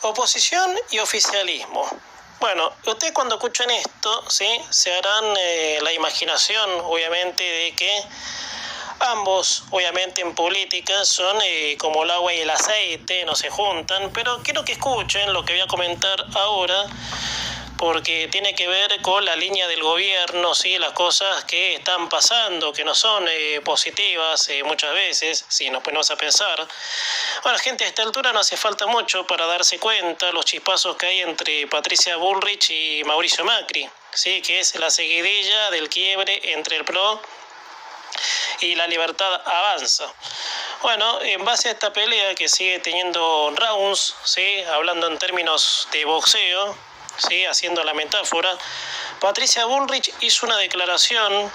Oposición y oficialismo. Bueno, ustedes cuando escuchan esto, ¿sí? Se harán la imaginación, obviamente, de que ambos, obviamente, en política son como el agua y el aceite, no se juntan, pero quiero que escuchen lo que voy a comentar ahora, porque tiene que ver con la línea del gobierno, ¿sí? Las cosas que están pasando, que no son positivas muchas veces, si nos ponemos a pensar. Bueno, gente, a esta altura no hace falta mucho para darse cuenta los chispazos que hay entre Patricia Bullrich y Mauricio Macri, ¿sí? Que es la seguidilla del quiebre entre el PRO y La Libertad Avanza. Bueno, en base a esta pelea que sigue teniendo rounds, ¿sí? Hablando en términos de boxeo, ¿sí? Haciendo la metáfora, Patricia Bullrich hizo una declaración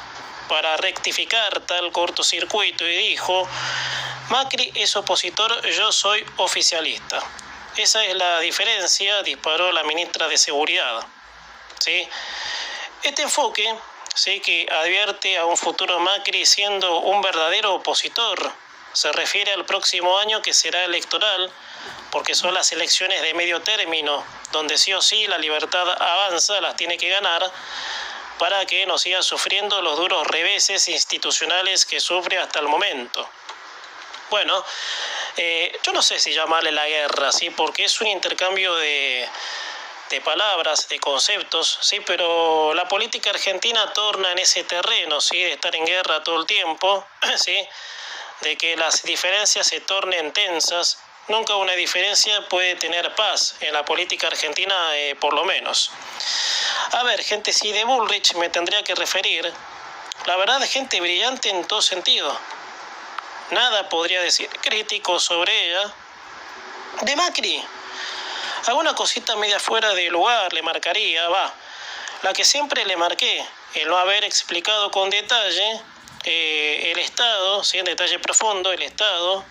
para rectificar tal cortocircuito y dijo: Macri es opositor, yo soy oficialista. Esa es la diferencia, disparó la ministra de Seguridad, ¿sí? Este enfoque, ¿sí?, que advierte a un futuro Macri siendo un verdadero opositor, se refiere al próximo año, que será electoral, porque son las elecciones de medio término, donde sí o sí La Libertad Avanza las tiene que ganar para que no siga sufriendo los duros reveses institucionales que sufre hasta el momento. Bueno, yo no sé si llamarle la guerra, ¿sí? Porque es un intercambio de palabras, de conceptos, ¿sí? Pero la política argentina torna en ese terreno, ¿sí? De estar en guerra todo el tiempo, ¿sí? De que las diferencias se tornen tensas. Nunca una diferencia puede tener paz en la política argentina, por lo menos. A ver, gente, si de Bullrich me tendría que referir, la verdad, gente brillante en todo sentido. Nada podría decir crítico sobre ella. De Macri, alguna cosita media fuera de lugar le marcaría, la que siempre le marqué, el no haber explicado con detalle el estado, ¿sí? En detalle profundo, el estado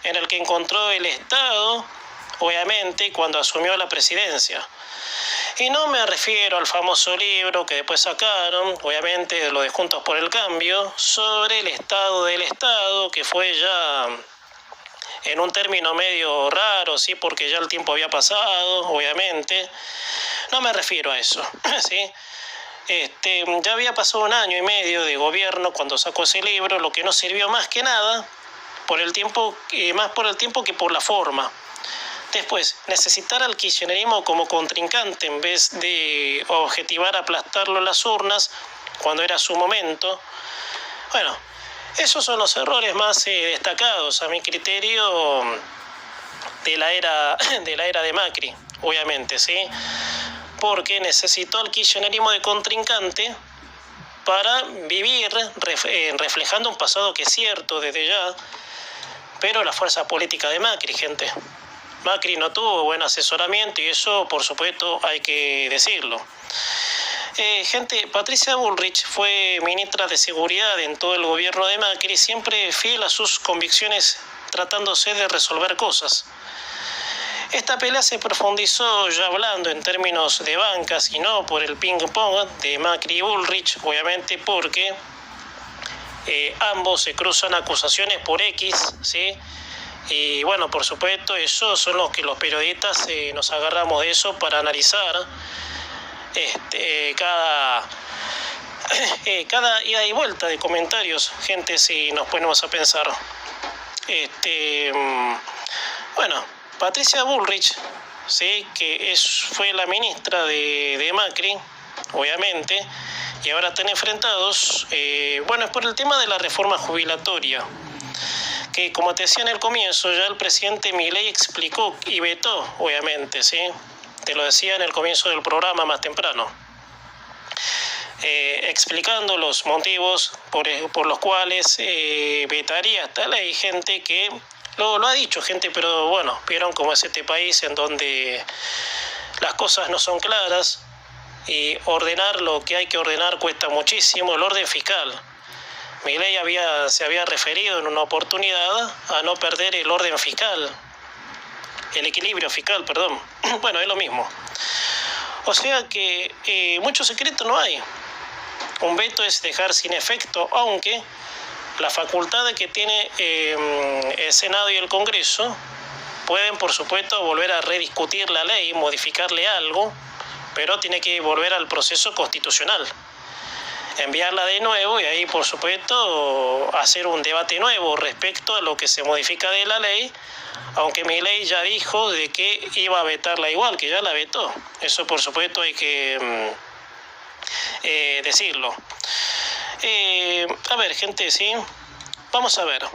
en el que encontró el Estado, obviamente, cuando asumió la presidencia. Y no me refiero al famoso libro que después sacaron, obviamente, lo de Juntos por el Cambio, sobre el estado del Estado, que fue ya en un término medio raro, ¿sí? Porque ya el tiempo había pasado, obviamente. No me refiero a eso, ¿sí? Ya había pasado 1 año y medio de gobierno cuando sacó ese libro, lo que no sirvió más que nada por el tiempo, más por el tiempo que por la forma. Después, necesitar al kirchnerismo como contrincante en vez de objetivar aplastarlo en las urnas cuando era su momento. Bueno, esos son los errores más destacados, a mi criterio, de la era de Macri, obviamente, ¿sí? Porque necesitó al kirchnerismo de contrincante para vivir reflejando un pasado que es cierto desde ya, pero la fuerza política de Macri, gente. Macri no tuvo buen asesoramiento y eso, por supuesto, hay que decirlo. Gente, Patricia Bullrich fue ministra de Seguridad en todo el gobierno de Macri, siempre fiel a sus convicciones, tratándose de resolver cosas. Esta pelea se profundizó ya hablando en términos de bancas y no por el ping-pong de Macri y Bullrich, obviamente porque ambos se cruzan acusaciones por X, ¿sí? Y bueno, por supuesto, esos son los que los periodistas nos agarramos de eso para analizar cada ida y vuelta de comentarios, gente, si nos ponemos a pensar. Bueno, Patricia Bullrich, ¿sí? Que fue la ministra de Macri, obviamente, y ahora están enfrentados, bueno, es por el tema de la reforma jubilatoria, que como te decía en el comienzo, ya el presidente Milei explicó y vetó, obviamente, ¿sí? Te lo decía en el comienzo del programa más temprano, explicando los motivos por los cuales vetaría esta ley, gente, que lo ha dicho, gente, pero bueno, vieron cómo es este país en donde las cosas no son claras y ordenar lo que hay que ordenar cuesta muchísimo. El orden fiscal, Milei se había referido en una oportunidad a no perder el orden fiscal, el equilibrio fiscal, perdón. Bueno, es lo mismo. O sea que mucho secreto no hay. Un veto es dejar sin efecto, aunque la facultad que tiene el Senado y el Congreso pueden, por supuesto, volver a rediscutir la ley, modificarle algo, pero tiene que volver al proceso constitucional, enviarla de nuevo y ahí, por supuesto, hacer un debate nuevo respecto a lo que se modifica de la ley, aunque Milei ya dijo de que iba a vetarla igual, que ya la vetó. Eso, por supuesto, hay que decirlo. A ver, gente, ¿sí? Vamos a ver.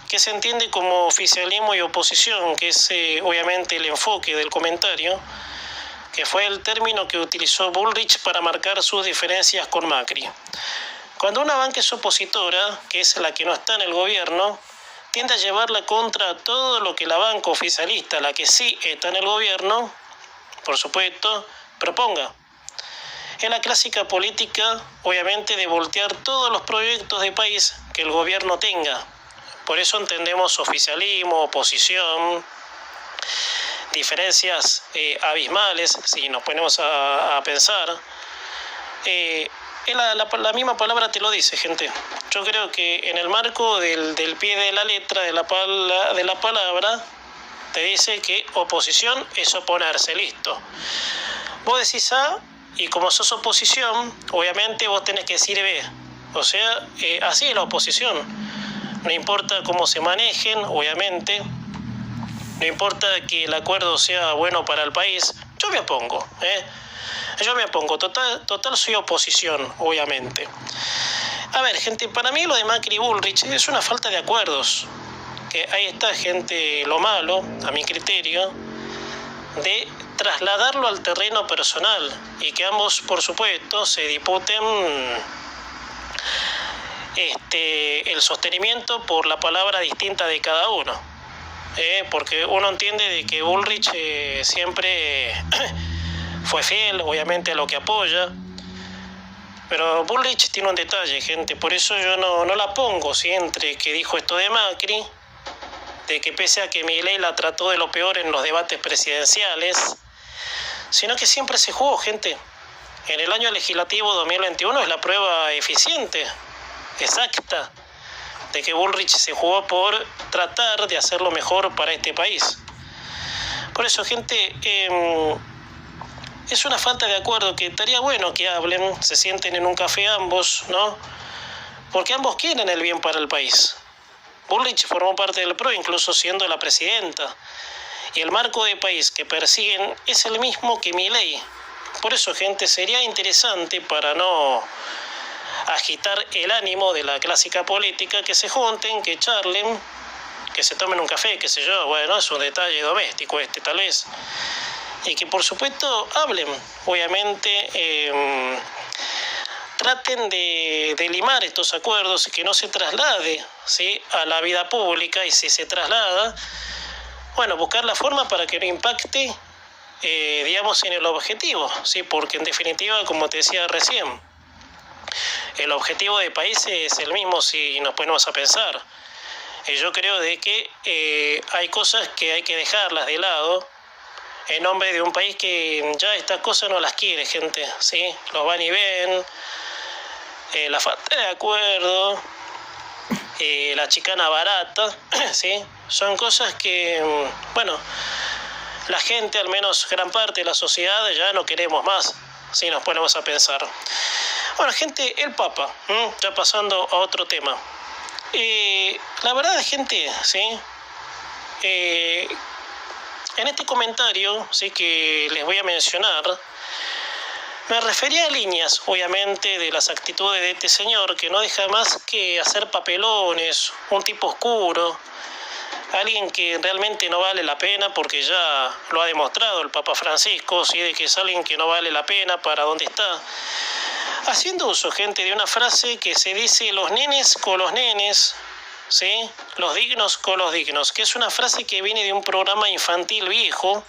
¿Qué se entiende como oficialismo y oposición? Que es obviamente el enfoque del comentario, que fue el término que utilizó Bullrich para marcar sus diferencias con Macri. Cuando una banca es opositora, que es la que no está en el gobierno, tiende a llevarla contra todo lo que la banca oficialista, la que sí está en el gobierno, por supuesto, proponga. Es la clásica política, obviamente, de voltear todos los proyectos de país que el gobierno tenga. Por eso entendemos oficialismo, oposición, diferencias abismales, si nos ponemos a pensar. La misma palabra te lo dice, gente. Yo creo que en el marco del pie de la letra de la palabra, te dice que oposición es oponerse, listo. Vos decís A, y como sos oposición, obviamente vos tenés que decir B. O sea, así es la oposición. No importa cómo se manejen, obviamente. No importa que el acuerdo sea bueno para el país. Yo me opongo, Yo me opongo. Total soy oposición, obviamente. A ver, gente, para mí lo de Macri y Bullrich es una falta de acuerdos. Que ahí está, gente, lo malo, a mi criterio, de trasladarlo al terreno personal y que ambos, por supuesto, se disputen el sostenimiento por la palabra distinta de cada uno, porque uno entiende de que Bullrich siempre fue fiel, obviamente, a lo que apoya, pero Bullrich tiene un detalle, gente, por eso yo no la pongo, ¿sí? Entre que dijo esto de Macri, de que pese a que Milei la trató de lo peor en los debates presidenciales, sino que siempre se jugó, gente. En el año legislativo 2021 es la prueba eficiente, exacta, de que Bullrich se jugó por tratar de hacer lo mejor para este país. Por eso, gente, es una falta de acuerdo que estaría bueno que hablen, se sienten en un café ambos, ¿no? Porque ambos quieren el bien para el país. Bullrich formó parte del PRO, incluso siendo la presidenta. Y el marco de país que persiguen es el mismo que Milei. Por eso, gente, sería interesante, para no agitar el ánimo de la clásica política, que se junten, que charlen, que se tomen un café, qué sé yo, bueno, es un detalle doméstico tal vez, y que por supuesto hablen, obviamente, traten de limar estos acuerdos, que no se traslade, ¿sí?, a la vida pública, y si se traslada, bueno, buscar la forma para que no impacte, digamos, en el objetivo, ¿sí?, porque en definitiva, como te decía recién, el objetivo de país es el mismo si nos ponemos a pensar. Yo creo de que hay cosas que hay que dejarlas de lado en nombre de un país que ya estas cosas no las quiere, gente, ¿sí? Los van y ven, la falta de acuerdo, la chicana barata, ¿sí? Son cosas que, bueno, la gente, al menos gran parte de la sociedad, ya no queremos más, si nos ponemos a pensar. Bueno, gente, el Papa, ya pasando a otro tema. La verdad, gente, ¿sí? En este comentario, sí, que les voy a mencionar, me refería a líneas, obviamente, de las actitudes de este señor, que no deja más que hacer papelones, un tipo oscuro, alguien que realmente no vale la pena, porque ya lo ha demostrado el Papa Francisco, ¿sí?, de que es alguien que no vale la pena para donde está. Haciendo uso, gente, de una frase que se dice: los nenes con los nenes, ¿sí?, los dignos con los dignos, que es una frase que viene de un programa infantil viejo,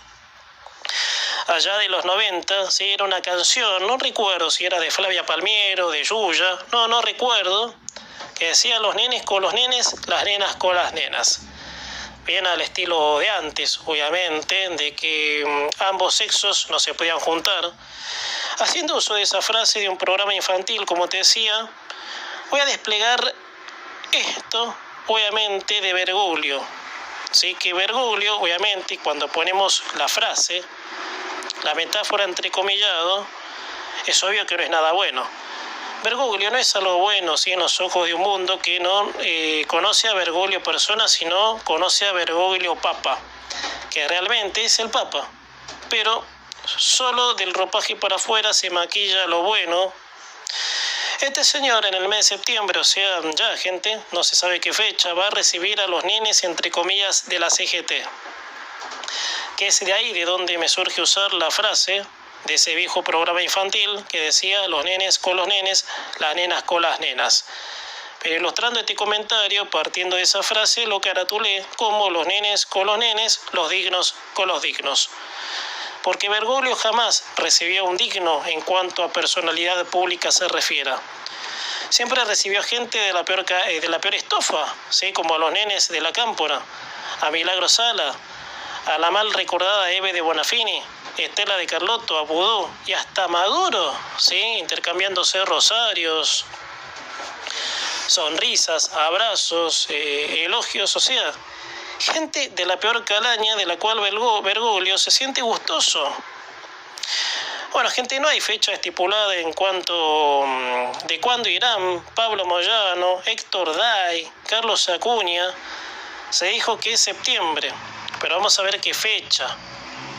allá de los 90, ¿sí? Era una canción, no recuerdo si era de Flavia Palmiero, de Yuya, no recuerdo, que decía: los nenes con los nenes, las nenas con las nenas. Bien al estilo de antes, obviamente, de que ambos sexos no se podían juntar. Haciendo uso de esa frase de un programa infantil, como te decía, voy a desplegar esto, obviamente, de Bergoglio, ¿sí? Que Bergoglio, obviamente, cuando ponemos la frase, la metáfora entrecomillado, es obvio que no es nada bueno. Bergoglio no es algo bueno, ¿sí? En los ojos de un mundo que no conoce a Bergoglio persona, sino conoce a Bergoglio papa, que realmente es el papa, pero solo del ropaje para afuera se maquilla lo bueno. Este señor en el mes de septiembre, o sea, ya gente, no se sabe qué fecha, va a recibir a los nenes, entre comillas, de la CGT, que es de ahí de donde me surge usar la frase de ese viejo programa infantil que decía los nenes con los nenes, las nenas con las nenas. Pero ilustrando este comentario, partiendo de esa frase, lo caratulé como los nenes con los nenes, los dignos con los dignos. Porque Bergoglio jamás recibió un digno en cuanto a personalidad pública se refiera. Siempre recibió gente de la peor estofa, ¿sí? Como a los nenes de la Cámpora, a Milagro Sala, a la mal recordada Eve de Bonafini, Estela de Carlotto, a Vudú y hasta Maduro, ¿sí? Intercambiándose rosarios, sonrisas, abrazos, elogios, o sea, gente de la peor calaña de la cual Bergoglio se siente gustoso. Bueno, gente, no hay fecha estipulada en cuanto de cuándo irán Pablo Moyano, Héctor Day, Carlos Acuña. Se dijo que es septiembre, pero vamos a ver qué fecha.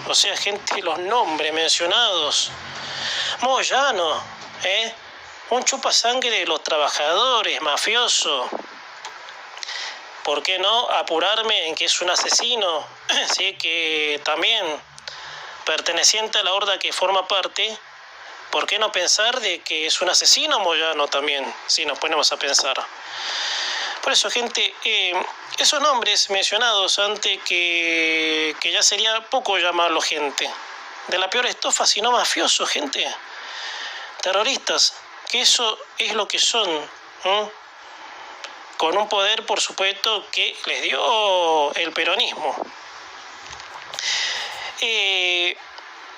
O sea, gente, los nombres mencionados. Moyano, un chupasangre de los trabajadores, mafioso. ¿Por qué no apurarme en que es un asesino? Sí, que también perteneciente a la horda que forma parte. ¿Por qué no pensar de que es un asesino Moyano también? Si nos ponemos a pensar. Por eso, gente, esos nombres mencionados antes que ya sería poco llamarlo gente. De la peor estofa, sino mafioso, gente. Terroristas, que eso es lo que son. Con un poder, por supuesto, que les dio el peronismo.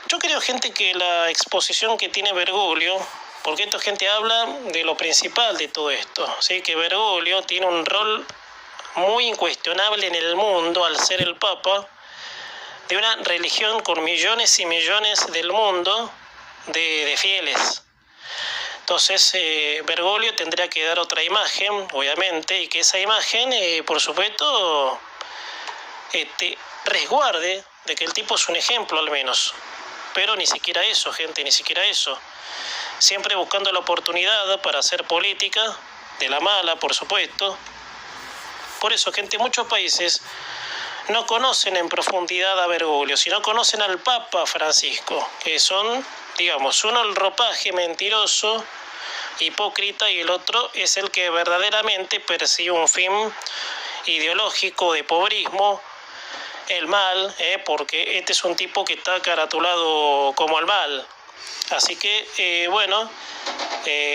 Yo creo, gente, que la exposición que tiene Bergoglio, porque esta gente habla de lo principal de todo esto, ¿sí? Que Bergoglio tiene un rol muy incuestionable en el mundo al ser el papa de una religión con millones y millones del mundo de fieles. Entonces, Bergoglio tendría que dar otra imagen, obviamente, y que esa imagen, por supuesto, resguarde de que el tipo es un ejemplo al menos. Pero ni siquiera eso, gente, ni siquiera eso. Siempre buscando la oportunidad para hacer política, de la mala, por supuesto. Por eso, gente, muchos países no conocen en profundidad a Bergoglio, sino conocen al Papa Francisco, que son, digamos, uno el ropaje mentiroso, hipócrita, y el otro es el que verdaderamente persigue un fin ideológico de pobrismo, el mal, porque este es un tipo que está caratulado como el mal. Así que,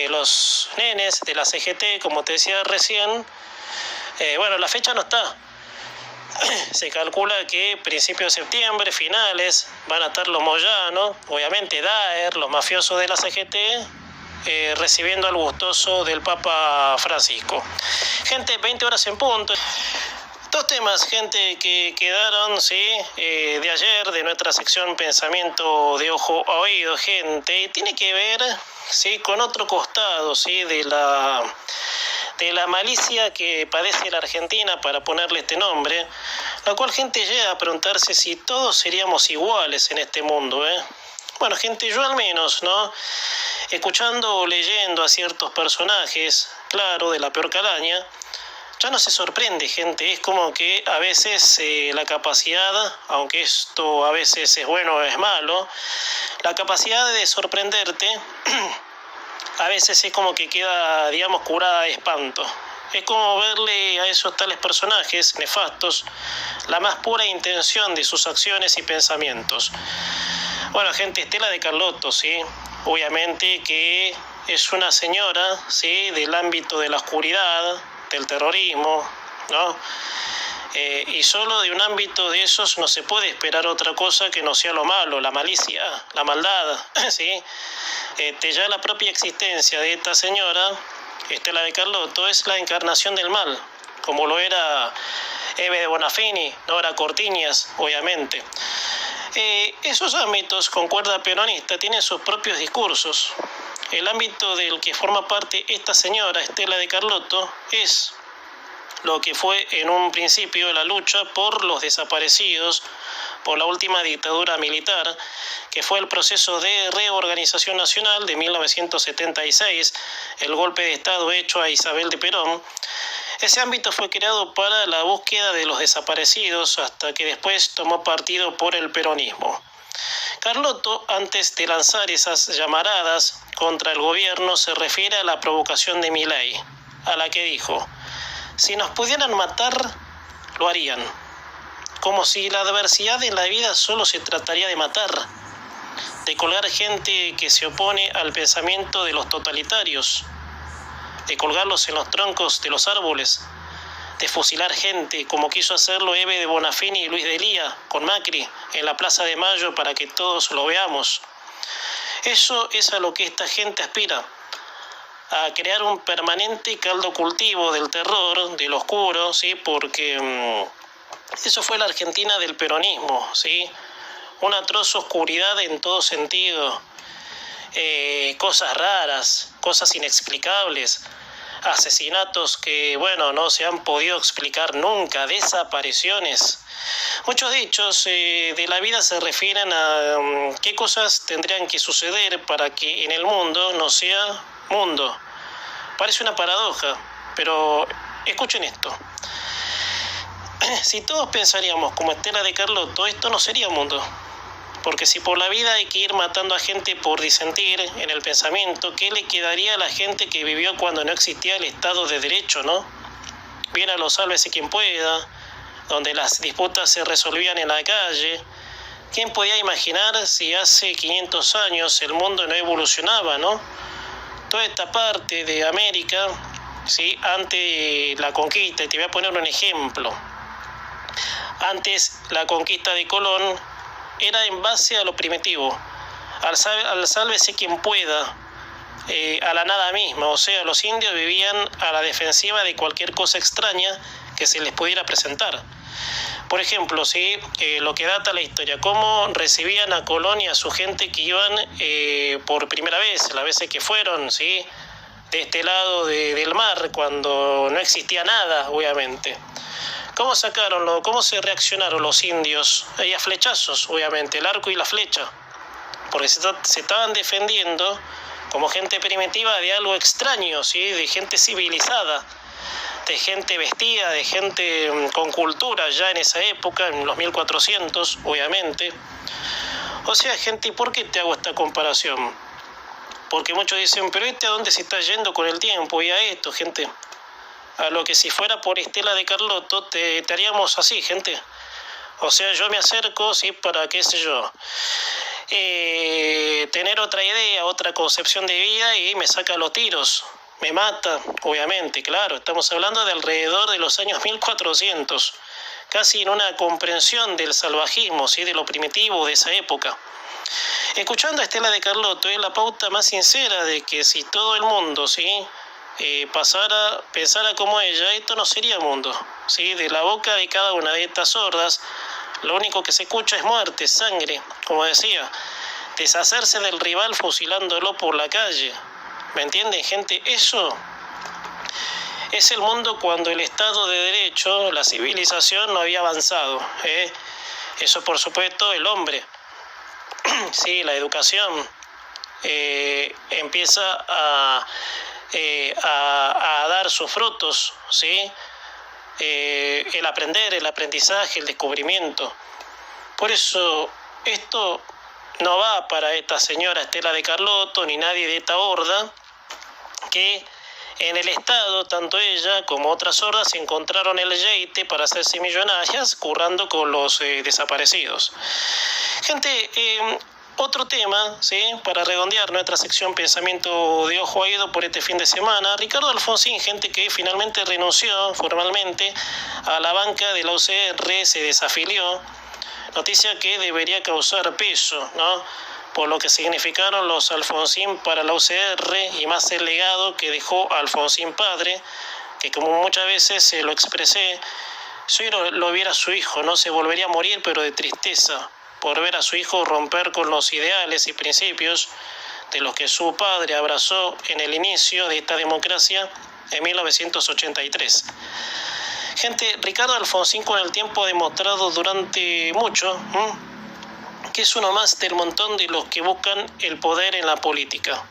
los nenes de la CGT, como te decía recién, la fecha no está. Se calcula que principios de septiembre, finales, van a estar los Moyano, obviamente Daer, los mafiosos de la CGT, recibiendo al gustoso del Papa Francisco. Gente, 20 horas en punto. Dos temas, gente, que quedaron, ¿sí? De ayer, de nuestra sección Pensamiento de Ojo a Oído, gente. Tiene que ver, ¿sí? Con otro costado, ¿sí? De la malicia que padece la Argentina, para ponerle este nombre, la cual, gente, llega a preguntarse si todos seríamos iguales en este mundo, Bueno, gente, yo al menos, ¿no? Escuchando o leyendo a ciertos personajes, claro, de la peor calaña, ya no se sorprende, gente. Es como que a veces la capacidad, aunque esto a veces es bueno o es malo, la capacidad de sorprenderte a veces es como que queda, digamos, curada de espanto. Es como verle a esos tales personajes nefastos la más pura intención de sus acciones y pensamientos. Bueno, gente, Estela de Carlotto, ¿sí? Obviamente que es una señora, ¿sí? Del ámbito de la oscuridad, del terrorismo, ¿no? Y solo de un ámbito de esos no se puede esperar otra cosa que no sea lo malo, la malicia, la maldad, ¿sí? Ya la propia existencia de esta señora, Estela de Carlotto, es la encarnación del mal. como lo era Eve de Bonafini, Nora Cortiñas, obviamente. Esos ámbitos con cuerda peronista tienen sus propios discursos. El ámbito del que forma parte esta señora, Estela de Carlotto, es lo que fue en un principio la lucha por los desaparecidos, por la última dictadura militar, que fue el proceso de reorganización nacional de 1976, el golpe de Estado hecho a Isabel de Perón. Ese ámbito fue creado para la búsqueda de los desaparecidos hasta que después tomó partido por el peronismo. Carlotto, antes de lanzar esas llamaradas contra el gobierno, se refiere a la provocación de Milei, a la que dijo: si nos pudieran matar, lo harían. Como si la adversidad en la vida solo se trataría de matar, de colgar gente que se opone al pensamiento de los totalitarios, de colgarlos en los troncos de los árboles, de fusilar gente como quiso hacerlo Eve de Bonafini y Luis de Lía con Macri en la Plaza de Mayo para que todos lo veamos. Eso es a lo que esta gente aspira, a crear un permanente caldo cultivo del terror, del oscuro, ¿sí? Porque eso fue la Argentina del peronismo, ¿sí? Una atroz oscuridad en todo sentido, cosas raras, cosas inexplicables, asesinatos que, no se han podido explicar nunca, desapariciones. Muchos dichos de la vida se refieren a qué cosas tendrían que suceder para que en el mundo no sea mundo. Parece una paradoja, pero escuchen esto. Si todos pensaríamos como Estela de Carlotto, esto no sería mundo. Porque si por la vida hay que ir matando a gente por disentir en el pensamiento, ¿qué le quedaría a la gente que vivió cuando no existía el Estado de Derecho, no? Bien a lo sálvese quien pueda, donde las disputas se resolvían en la calle. ¿Quién podía imaginar si hace 500 años el mundo no evolucionaba, no? Toda esta parte de América, ¿sí? Antes la conquista, y te voy a poner un ejemplo. Antes la conquista de Colón era en base a lo primitivo, al sálvese quien pueda, a la nada misma. O sea, los indios vivían a la defensiva de cualquier cosa extraña que se les pudiera presentar. Por ejemplo, ¿sí? Lo que data la historia, cómo recibían a Colón y a su gente que iban por primera vez, las veces que fueron, ¿sí? De este lado del mar, cuando no existía nada, obviamente. ¿Cómo se reaccionaron los indios? A flechazos, obviamente, el arco y la flecha, porque se estaban defendiendo como gente primitiva de algo extraño, ¿sí? De gente civilizada, de gente vestida, de gente con cultura ya en esa época, en los 1400, obviamente. O sea, gente, ¿y por qué te hago esta comparación? Porque muchos dicen, pero ¿a dónde se está yendo con el tiempo? Y a esto, gente, a lo que si fuera por Estela de Carlotto te haríamos así, gente. O sea, yo me acerco, ¿sí? Para, qué sé yo, tener otra idea, otra concepción de vida, y me saca los tiros, me mata, obviamente, claro. Estamos hablando de alrededor de los años 1400, casi en una comprensión del salvajismo, ¿sí? De lo primitivo de esa época. Escuchando a Estela de Carlotto es la pauta más sincera de que si todo el mundo, ¿sí? Pensara como ella, esto no sería mundo, ¿sí? De la boca de cada una de estas sordas, lo único que se escucha es muerte, sangre, como decía, deshacerse del rival fusilándolo por la calle. ¿Me entienden, gente? Eso es el mundo cuando el Estado de Derecho, la civilización no había avanzado, ¿eh? Eso, por supuesto, el hombre, sí, la educación empieza a dar sus frutos, ¿sí? El aprender, el aprendizaje, el descubrimiento. Por eso esto no va para esta señora Estela de Carlotto ni nadie de esta horda que en el Estado, tanto ella como otras hordas encontraron el yeite para hacerse millonarias currando con los desaparecidos. Gente, otro tema, ¿sí? Para redondear nuestra sección Pensamiento de Ojo Oído por este fin de semana, Ricardo Alfonsín, gente que finalmente renunció formalmente a la banca de la UCR, se desafilió, noticia que debería causar peso, ¿no? Por lo que significaron los Alfonsín para la UCR y más el legado que dejó Alfonsín padre, que como muchas veces se lo expresé, si hoy lo viera su hijo, no se volvería a morir, pero de tristeza, por ver a su hijo romper con los ideales y principios de los que su padre abrazó en el inicio de esta democracia en 1983. Gente, Ricardo Alfonsín con el tiempo ha demostrado durante mucho que es uno más del montón de los que buscan el poder en la política.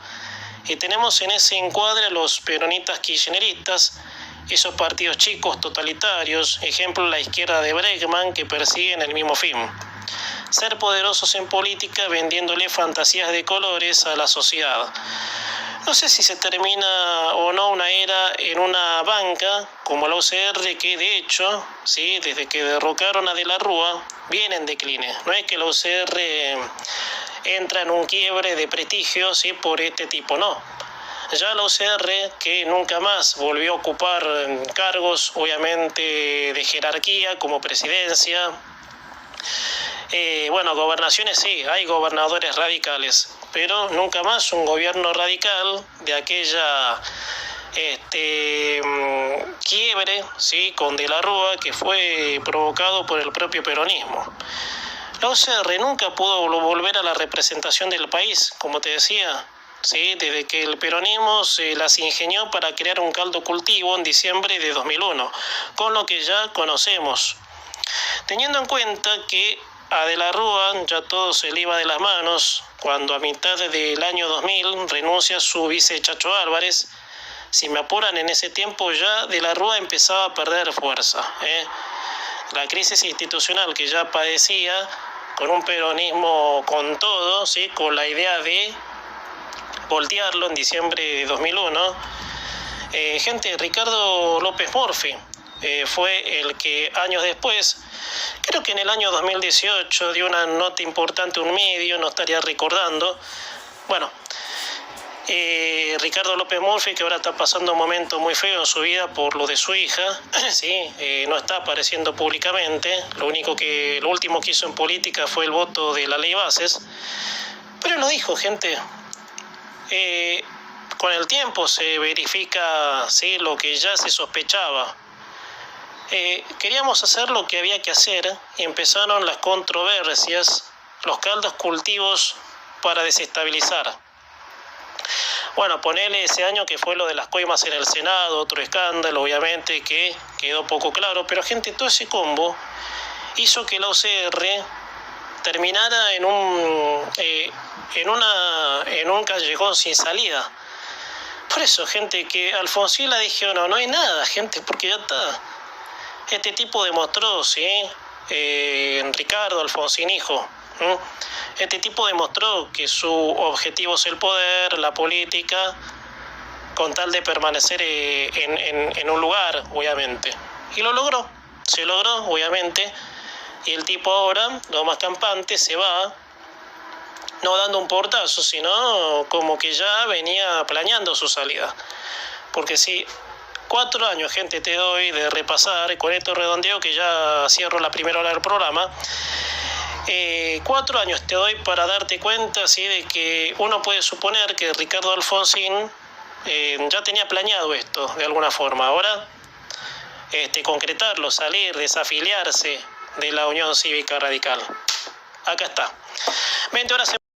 Y tenemos en ese encuadre a los peronistas kirchneristas, esos partidos chicos totalitarios, ejemplo la izquierda de Bregman, que persiguen el mismo fin: ser poderosos en política vendiéndole fantasías de colores a la sociedad. No sé si se termina o no una era en una banca como la UCR, que de hecho, ¿sí?, desde que derrocaron a De la Rúa, viene en decline. No es que la UCR entra en un quiebre de prestigio, ¿sí?, por este tipo, no. Ya la UCR, que nunca más volvió a ocupar cargos, obviamente, de jerarquía, como presidencia. Gobernaciones sí, hay gobernadores radicales, pero nunca más un gobierno radical de aquella quiebre, ¿sí?, con De la Rúa, que fue provocado por el propio peronismo. La UCR nunca pudo volver a la representación del país, como te decía, ¿sí?, desde que el peronismo se las ingenió para crear un caldo cultivo en diciembre de 2001, con lo que ya conocemos. Teniendo en cuenta que a De la Rúa ya todo se le iba de las manos cuando a mitad del año 2000 renuncia su vice Chacho Álvarez. Si me apuran, en ese tiempo ya De la Rúa empezaba a perder fuerza. La crisis institucional que ya padecía, con un peronismo con todo, ¿sí?, con la idea de voltearlo en diciembre de 2001. Ricardo López Murphy fue el que años después, creo que en el año 2018, dio una nota importante a un medio, no estaría recordando. Ricardo López Murphy, que ahora está pasando un momento muy feo en su vida por lo de su hija, ¿sí? No está apareciendo públicamente. Lo último que hizo en política fue el voto de la ley Bases. Pero lo dijo, gente. Con el tiempo se verifica, ¿sí?, lo que ya se sospechaba. Queríamos hacer lo que había que hacer y empezaron las controversias, los caldos cultivos para desestabilizar. Ponele ese año que fue lo de las coimas en el Senado, otro escándalo, obviamente, que quedó poco claro, pero gente, todo ese combo hizo que la UCR terminara en un callejón sin salida. Por eso, gente, que Alfonsín la dijo, no hay nada, gente, porque ya está. Este tipo demostró, ¿sí? Ricardo Alfonsín hijo. Este tipo demostró que su objetivo es el poder, la política, con tal de permanecer en un lugar, obviamente. Y lo logró, se logró, obviamente. Y el tipo ahora, lo más campante, se va, no dando un portazo, sino como que ya venía planeando su salida. Porque si 4 años, gente, te doy de repasar, con esto redondeo que ya cierro la primera hora del programa, 4 años te doy para darte cuenta, ¿sí?, de que uno puede suponer que Ricardo Alfonsín ya tenía planeado esto de alguna forma. Ahora, concretarlo, salir, desafiliarse de la Unión Cívica Radical. Acá está. 20 horas.